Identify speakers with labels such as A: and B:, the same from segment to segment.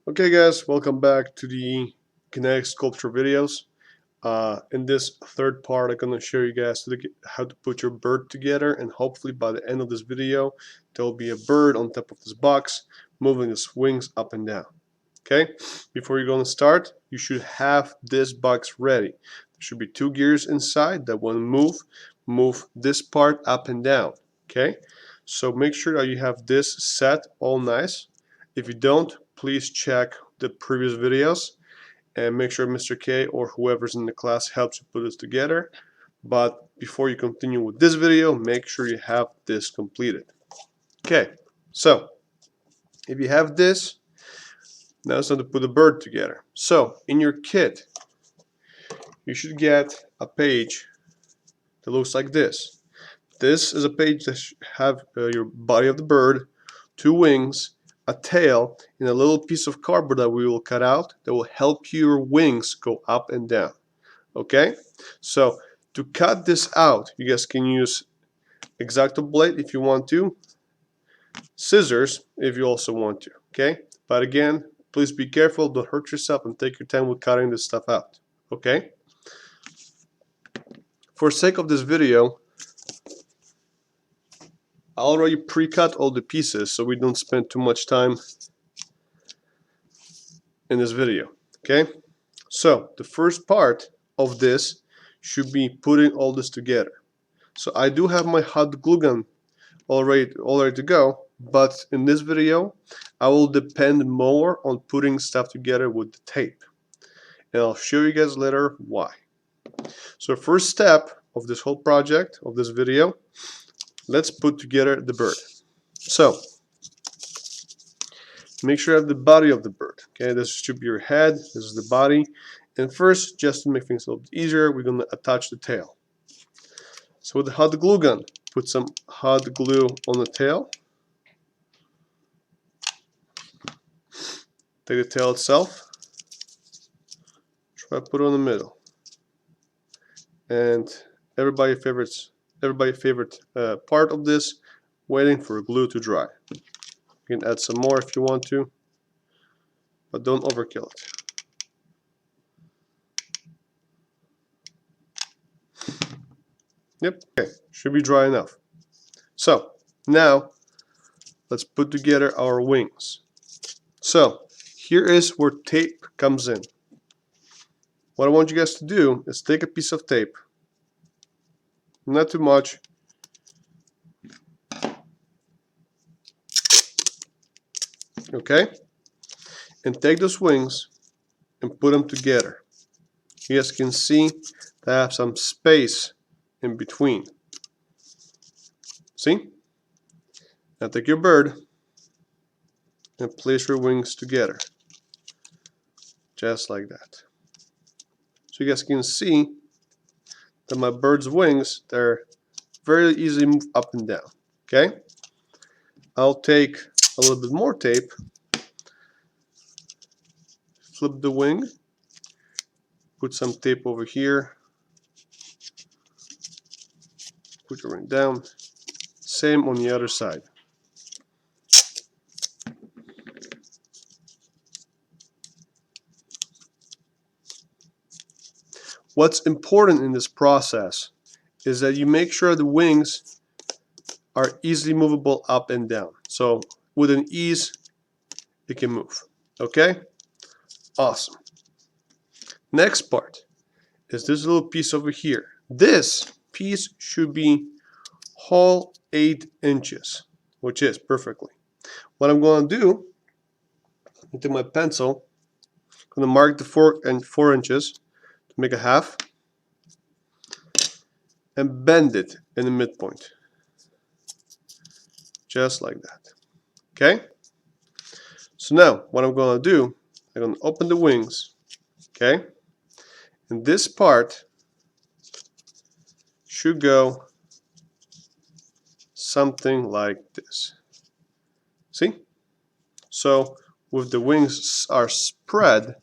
A: Okay guys, welcome back to the kinetic sculpture videos. In this third part I'm going to show you guys how to put your bird together, and hopefully by the end of this video there will be a bird on top of this box moving its wings up and down. Okay, before you're going to start, you should have this box ready. There should be two gears inside that when move this part up and down. Okay, so make sure that you have this set all nice. If you don't, please check the previous videos and make sure Mr. K or whoever's in the class helps you put this together. But before you continue with this video, make sure you have this completed. Okay, so if you have this, now it's time to put the bird together. So in your kit, you should get a page that looks like this. This is a page that should have your body of the bird, two wings, a tail, and a little piece of cardboard that we will cut out that will help your wings go up and down. Okay, so to cut this out, you guys can use X-Acto blade if you want to, scissors if you also want to. Okay, but again, please be careful, don't hurt yourself, and take your time with cutting this stuff out. Okay, for sake of this video, I already pre-cut all the pieces so we don't spend too much time in this video. Okay, so the first part of this should be putting all this together. So I do have my hot glue gun all ready to go, but in this video I will depend more on putting stuff together with the tape, and I'll show you guys later why. So first step of this whole project, of this video, let's put together the bird. So make sure you have the body of the bird. Okay, this should be your head, this is the body, and first, just to make things a little bit easier, we're going to attach the tail. So with the hot glue gun, put some hot glue on the tail. Take the tail itself, try to put it in the middle, and everybody's favorite part of this, waiting for glue to dry. You can add some more if you want to, but don't overkill it. Yep, okay, should be dry enough. So now let's put together our wings. So here is where tape comes in. What I want you guys to do is take a piece of tape, not too much, okay, and take those wings and put them together. You guys can see they have some space in between. See? Now take your bird and place your wings together, just like that. So you guys can see that my bird's wings, they're very easily move up and down. Okay? I'll take a little bit more tape, flip the wing, put some tape over here, put your wing down, same on the other side. What's important in this process is that you make sure the wings are easily movable up and down. So with an ease, it can move. Okay? Awesome. Next part is this little piece over here. This piece should be whole 8 inches, which is perfectly. What I'm going to do, into my pencil, I'm going to mark the 4 inches to make a half and bend it in the midpoint, just like that. Okay? So now what I'm going to do, I'm going to open the wings, okay? And this part should go something like this. See? So with the wings are spread,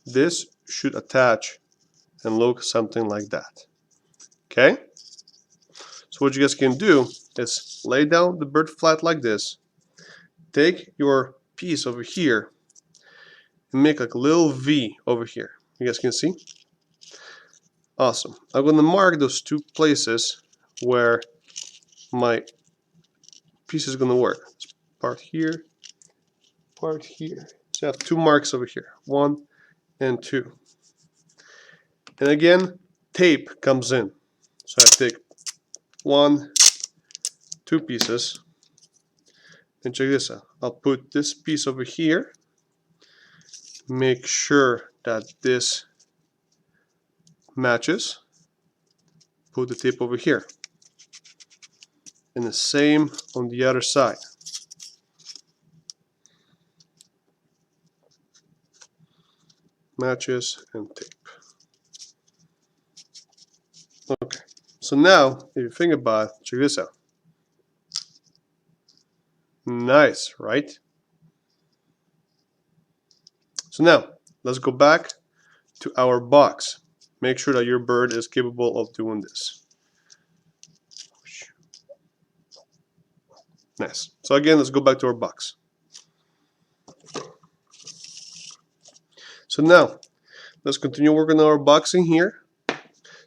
A: this should attach and look something like that. Okay? So what you guys can do is lay down the bird flat like this, take your piece over here and make like a little V over here. You guys can see? Awesome. I'm going to mark those two places where my piece is going to work. Part here, part here. So I have two marks over here, 1 and 2. And again, tape comes in. So I take 1, 2 pieces, and check this out. I'll put this piece over here, make sure that this matches, put the tape over here, and the same on the other side. Matches and tape. Okay, so now if you think about it, check this out. Nice, right? So now let's go back to our box. Make sure that your bird is capable of doing this. Nice. So again, let's go back to our box. So now let's continue working on our boxing here.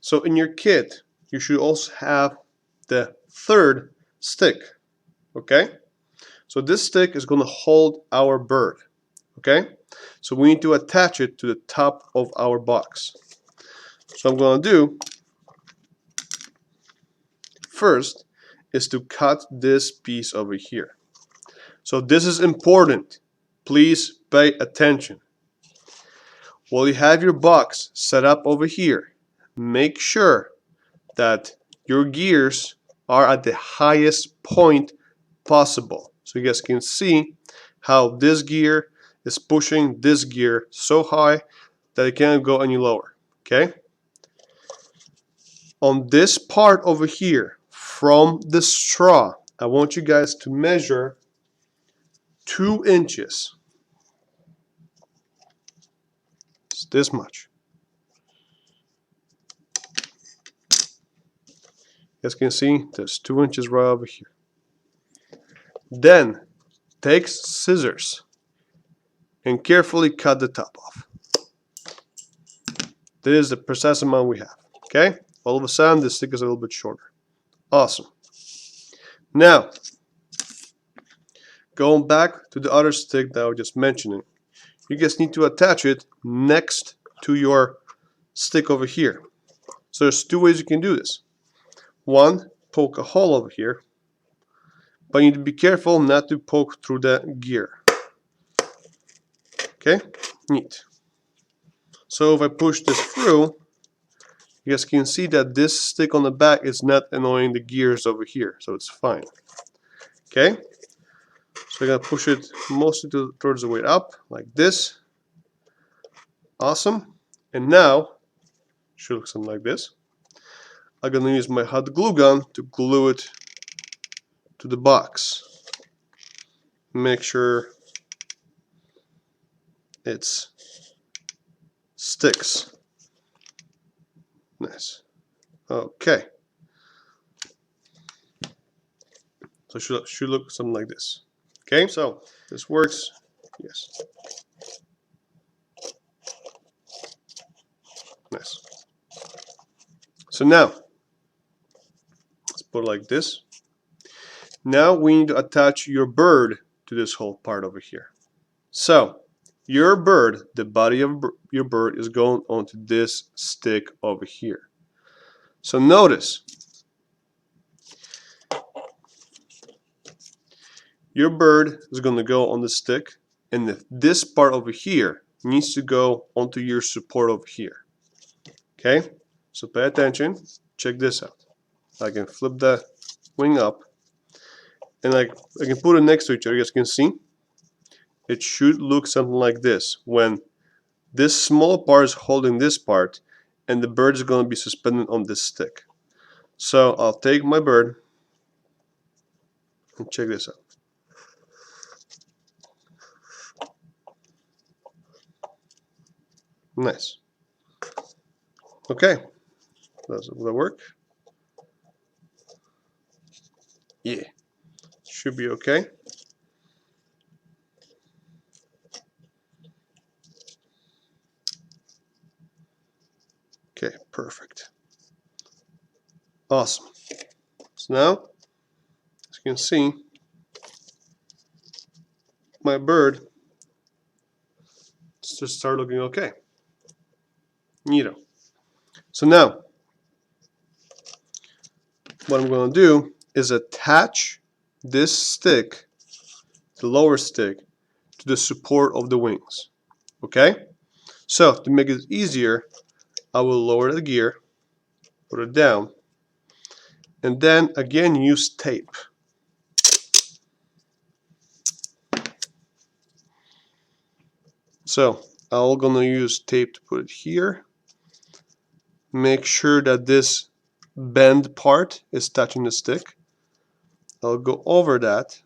A: So in your kit, you should also have the third stick. Okay? So this stick is going to hold our bird. Okay? So we need to attach it to the top of our box. So I'm going to do first is to cut this piece over here. So this is important. Please pay attention. While you have your box set up over here, make sure that your gears are at the highest point possible. So you guys can see how this gear is pushing this gear so high that it can't go any lower. Okay? On this part over here, from the straw, I want you guys to measure 2 inches. It's this much. You guys can see there's 2 inches right over here. Then take scissors and carefully cut the top off. This is the precise amount we have. Okay? All of a sudden, this stick is a little bit shorter. Awesome. Now, going back to the other stick that I was just mentioning, you guys need to attach it next to your stick over here. So there's 2 ways you can do this. One, poke a hole over here, but you need to be careful not to poke through the gear. Okay? Neat. So if I push this through, you guys can see that this stick on the back is not annoying the gears over here, so it's fine. Okay? So I'm going to push it mostly towards the way up, like this. Awesome. And now, should look something like this. I'm going to use my hot glue gun to glue it to the box. Make sure it sticks. Nice. Okay. So it should look something like this. Okay, so this works. Yes. Nice. So now, let's put it like this. Now we need to attach your bird to this whole part over here. So, your bird, the body of your bird is going onto this stick over here. So notice, your bird is going to go on the stick, and this part over here needs to go onto your support over here. Okay, so pay attention. Check this out. I can flip the wing up, and I can put it next to each other. You guys can see it should look something like this when this small part is holding this part and the bird is going to be suspended on this stick. So I'll take my bird and check this out. Nice. Okay, does that work? Yeah, should be okay. Okay, perfect. Awesome. So now, as you can see, my bird just started looking okay. Neato. So now, what I'm going to do is attach this stick, the lower stick, to the support of the wings. Okay? So, to make it easier, I will lower the gear, put it down, and then again use tape. So, I'm going to use tape to put it here. Make sure that this bend part is touching the stick. I'll go over that.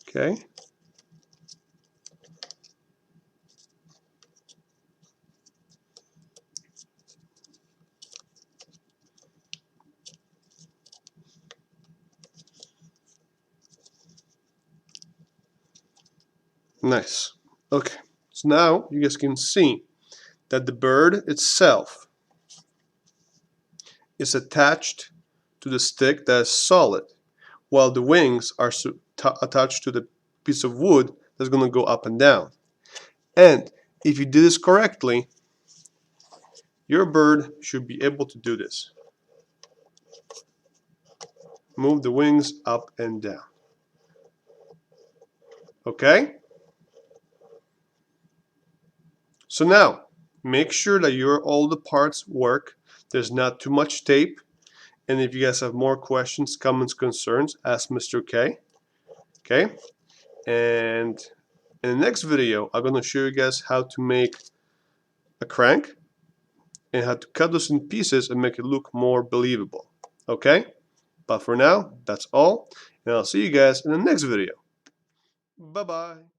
A: Okay. Nice. Okay. So now you guys can see that the bird itself is attached to the stick that is solid, while the wings are attached to the piece of wood that's going to go up and down. And if you do this correctly, your bird should be able to do this. Move the wings up and down. Okay? So now, make sure that all the parts work. There's not too much tape. And if you guys have more questions, comments, concerns, ask Mr. K. Okay? And in the next video, I'm going to show you guys how to make a crank and how to cut those in pieces and make it look more believable. Okay? But for now, that's all. And I'll see you guys in the next video. Bye-bye.